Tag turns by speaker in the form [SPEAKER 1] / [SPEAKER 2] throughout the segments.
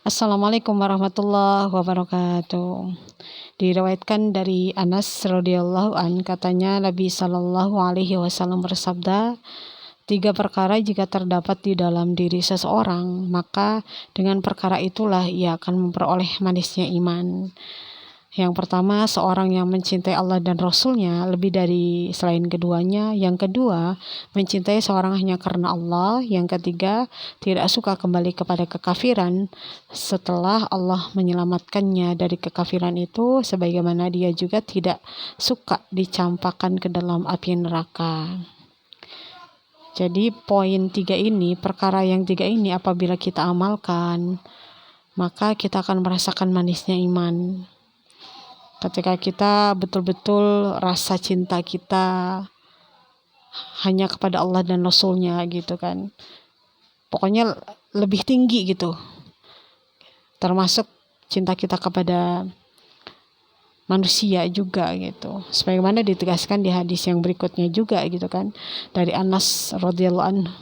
[SPEAKER 1] Assalamualaikum warahmatullahi wabarakatuh. Diriwayatkan dari Anas radhiyallahu an, katanya Nabi sallallahu alaihi wasallam bersabda, 3 perkara jika terdapat di dalam diri seseorang, maka dengan perkara itulah ia akan memperoleh manisnya iman. Yang pertama, seorang yang mencintai Allah dan Rasul-Nya lebih dari selain keduanya. Yang kedua, mencintai seorang hanya karena Allah. Yang ketiga, tidak suka kembali kepada kekafiran setelah Allah menyelamatkannya dari kekafiran itu, sebagaimana dia juga tidak suka dicampakkan ke dalam api neraka. Jadi poin 3 ini, perkara yang 3 ini apabila kita amalkan, maka kita akan merasakan manisnya iman. Ketika kita betul-betul rasa cinta kita hanya kepada Allah dan Rasul-Nya gitu kan. Pokoknya lebih tinggi gitu. Termasuk cinta kita kepada manusia juga gitu. Sebagaimana ditegaskan di hadis yang berikutnya juga gitu kan. Dari Anas radhiyallahu anhu.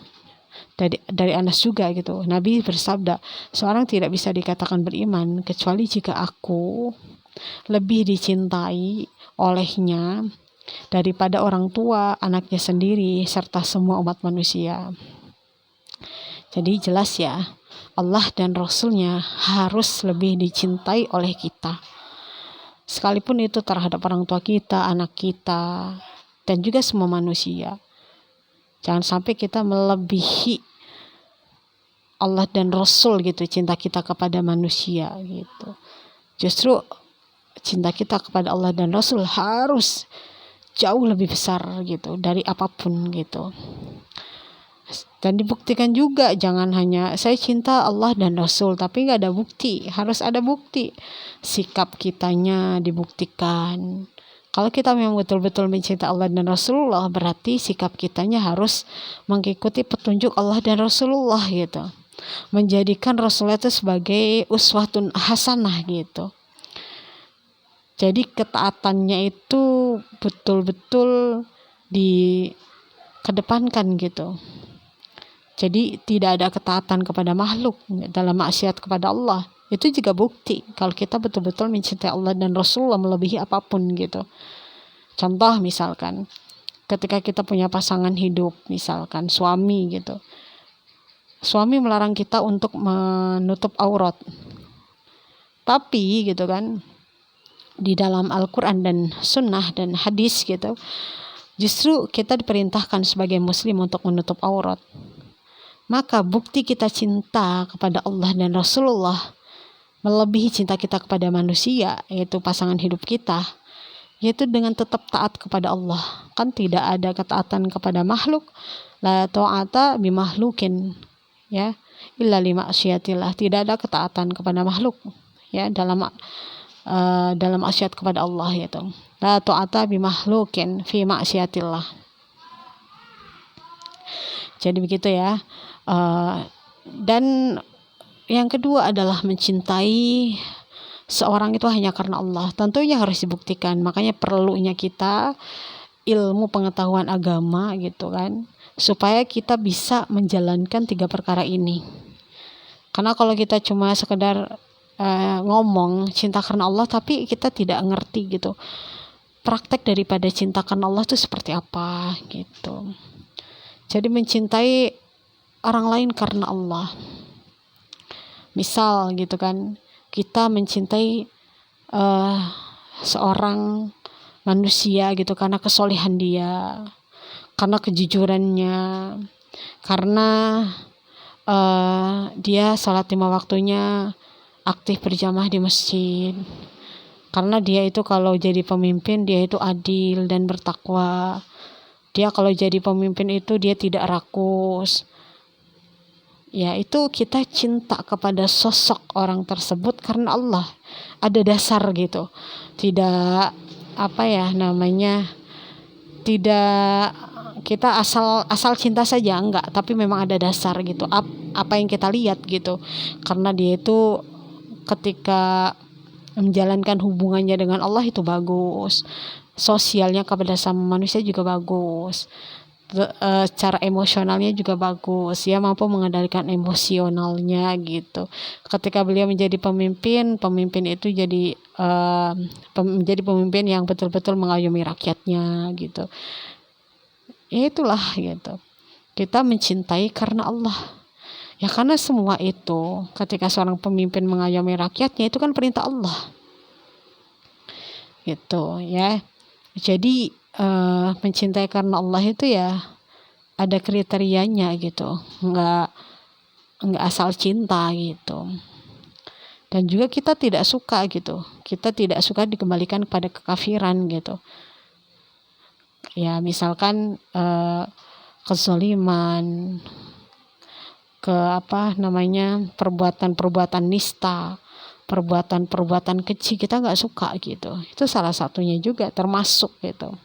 [SPEAKER 1] Dari Anas juga gitu. Nabi bersabda, seorang tidak bisa dikatakan beriman kecuali jika aku lebih dicintai olehnya daripada orang tua, anaknya sendiri, serta semua umat manusia. Jadi jelas ya, Allah dan Rasul-Nya harus lebih dicintai oleh kita. Sekalipun itu terhadap orang tua kita, anak kita, dan juga semua manusia. Jangan sampai kita melebihi Allah dan Rasul gitu, cinta kita kepada manusia gitu. Justru cinta kita kepada Allah dan Rasul harus jauh lebih besar gitu dari apapun gitu. Dan dibuktikan juga, jangan hanya saya cinta Allah dan Rasul tapi gak ada bukti. Harus ada bukti. Sikap kitanya dibuktikan. Kalau kita memang betul-betul mencinta Allah dan Rasulullah, berarti sikap kitanya harus mengikuti petunjuk Allah dan Rasulullah gitu. Menjadikan Rasulullah itu sebagai uswatun hasanah gitu. Jadi ketaatannya itu betul-betul dikedepankan gitu. Jadi tidak ada ketaatan kepada makhluk dalam maksiat kepada Allah. Itu juga bukti kalau kita betul-betul mencintai Allah dan Rasulullah melebihi apapun gitu. Contoh misalkan, ketika kita punya pasangan hidup, misalkan suami gitu. Suami melarang kita untuk menutup aurat. Tapi gitu kan, di dalam Al-Quran dan Sunnah dan hadis gitu, justru kita diperintahkan sebagai muslim untuk menutup aurat. Maka bukti kita cinta kepada Allah dan Rasulullah melebihi cinta kita kepada manusia, yaitu pasangan hidup kita, yaitu dengan tetap taat kepada Allah. Kan tidak ada ketaatan kepada makhluk, la ta'ata bimakhlukin, ya, illa li ma'syiatillah. Tidak ada ketaatan kepada makhluk ya dalam maksiat kepada Allah, yaitu la ta'ata bimakhlukin fi maksiatillah. Jadi begitu ya. Dan yang kedua adalah mencintai seorang itu hanya karena Allah. Tentunya harus dibuktikan. Makanya perlunya kita ilmu pengetahuan agama gitu kan, supaya kita bisa menjalankan 3 perkara ini. Karena kalau kita cuma sekedar ngomong cinta karena Allah tapi kita tidak ngerti gitu praktek daripada cinta karena Allah itu seperti apa gitu. Jadi mencintai orang lain karena Allah, misal gitu kan, kita mencintai seorang manusia gitu karena kesolehan dia, karena kejujurannya, karena dia salat 5 waktunya, aktif berjamaah di masjid, karena dia itu kalau jadi pemimpin dia itu adil dan bertakwa, dia kalau jadi pemimpin itu dia tidak rakus. Ya, itu kita cinta kepada sosok orang tersebut karena Allah. Ada dasar gitu. Tidak tidak kita asal cinta saja, enggak, tapi memang ada dasar gitu. Apa yang kita lihat gitu. Karena dia itu ketika menjalankan hubungannya dengan Allah itu bagus. Sosialnya kepada sama manusia juga bagus. Cara emosionalnya juga bagus, dia mampu mengendalikan emosionalnya gitu. Ketika beliau menjadi pemimpin itu jadi menjadi pemimpin yang betul-betul mengayomi rakyatnya gitu. Itulah gitu, kita mencintai karena Allah ya, karena semua itu ketika seorang pemimpin mengayomi rakyatnya itu kan perintah Allah gitu ya. Jadi mencintai karena Allah itu ya ada kriterianya gitu, nggak asal cinta gitu. Dan juga kita tidak suka dikembalikan kepada kekafiran gitu ya, misalkan kezaliman, perbuatan nista, perbuatan keji, kita nggak suka gitu. Itu salah satunya juga termasuk gitu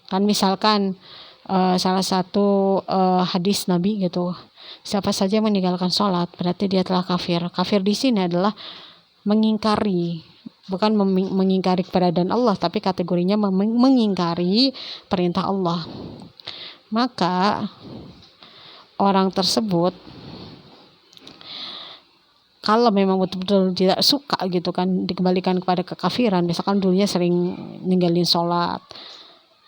[SPEAKER 1] kan. Misalkan salah satu hadis Nabi gitu, siapa saja meninggalkan sholat berarti dia telah kafir. Kafir di sini adalah mengingkari, bukan mengingkari keberadaan Allah, tapi kategorinya mengingkari perintah Allah. Maka orang tersebut kalau memang betul-betul tidak suka gitu kan dikembalikan kepada kekafiran, misalkan dulunya sering ninggalin sholat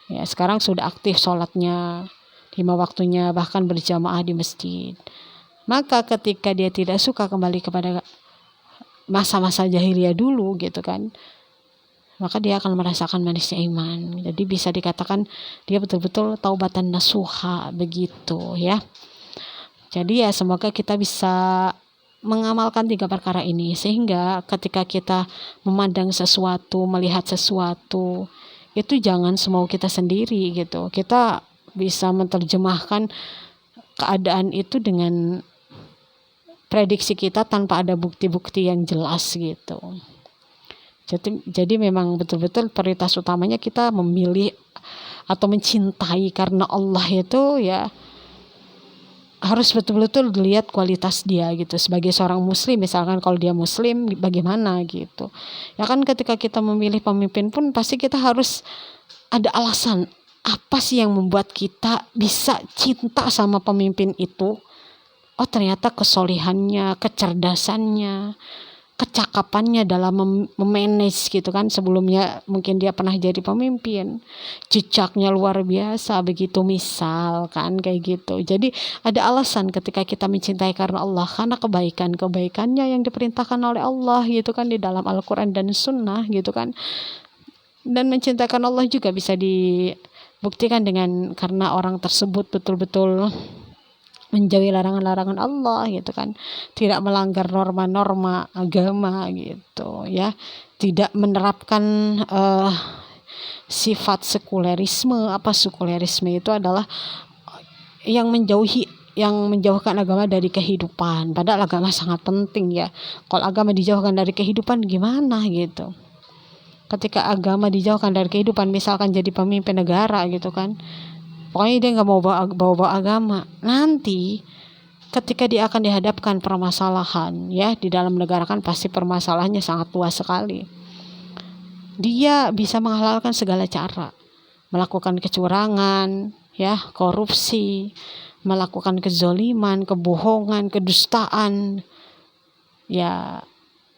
[SPEAKER 1] ya, sekarang sudah aktif sholatnya 5 waktunya, bahkan berjamaah di masjid, maka ketika dia tidak suka kembali kepada masa-masa jahiliyah dulu gitu kan, maka dia akan merasakan manisnya iman. Jadi bisa dikatakan dia betul-betul taubatan nasuha begitu ya. Jadi ya semoga kita bisa mengamalkan 3 perkara ini, sehingga ketika kita memandang sesuatu, melihat sesuatu, itu jangan semau kita sendiri gitu. Kita bisa menerjemahkan keadaan itu dengan prediksi kita tanpa ada bukti-bukti yang jelas gitu. Jadi memang betul-betul prioritas utamanya kita memilih atau mencintai karena Allah itu ya harus betul-betul dilihat kualitas dia gitu. Sebagai seorang muslim, misalkan kalau dia muslim bagaimana gitu ya kan, ketika kita memilih pemimpin pun pasti kita harus ada alasan apa sih yang membuat kita bisa cinta sama pemimpin itu. Oh ternyata kesolihannya, kecerdasannya, kecakapannya dalam memanage gitu kan. Sebelumnya mungkin dia pernah jadi pemimpin, jejaknya luar biasa begitu, misal kan kayak gitu. Jadi ada alasan ketika kita mencintai karena Allah, karena kebaikannya yang diperintahkan oleh Allah gitu kan di dalam Al-Quran dan Sunnah gitu kan. Dan mencintai karena Allah juga bisa dibuktikan dengan karena orang tersebut betul-betul menjauhi larangan-larangan Allah gitu kan, tidak melanggar norma-norma agama gitu ya, tidak menerapkan sifat sekulerisme. Apa sekulerisme itu adalah yang menjauhkan agama dari kehidupan, padahal agama sangat penting ya. Kalau agama dijauhkan dari kehidupan gimana gitu. Ketika agama dijauhkan dari kehidupan, misalkan jadi pemimpin negara gitu kan, pokoknya dia nggak mau bawa agama, nanti ketika dia akan dihadapkan permasalahan ya di dalam negara kan pasti permasalahannya sangat luas sekali. Dia bisa menghalalkan segala cara, melakukan kecurangan ya, korupsi, melakukan kezoliman, kebohongan, kedustaan ya.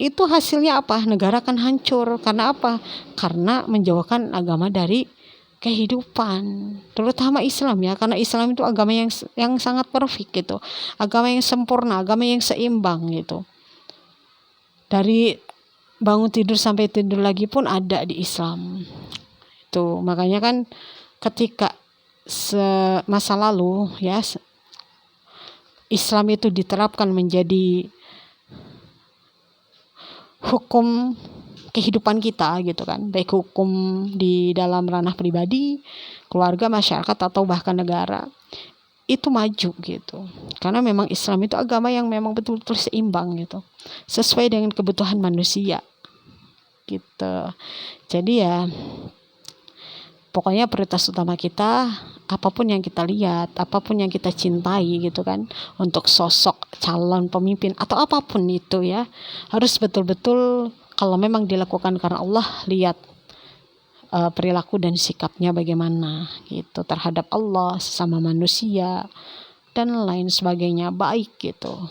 [SPEAKER 1] Itu hasilnya apa? Negara kan hancur. Karena apa? Karena menjauhkan agama dari kehidupan, terutama Islam ya, karena Islam itu agama yang sangat perfect gitu, agama yang sempurna, agama yang seimbang gitu. Dari bangun tidur sampai tidur lagi pun ada di Islam. Itu makanya kan ketika masa lalu ya Islam itu diterapkan menjadi hukum kehidupan kita gitu kan, baik hukum di dalam ranah pribadi, keluarga, masyarakat atau bahkan negara, itu maju gitu. Karena memang Islam itu agama yang memang betul-betul seimbang gitu, sesuai dengan kebutuhan manusia gitu. Jadi ya pokoknya prioritas utama kita, apapun yang kita lihat, apapun yang kita cintai gitu kan, untuk sosok calon pemimpin atau apapun itu ya, harus betul-betul kalau memang dilakukan karena Allah, lihat perilaku dan sikapnya bagaimana gitu terhadap Allah, sesama manusia dan lain sebagainya baik gitu.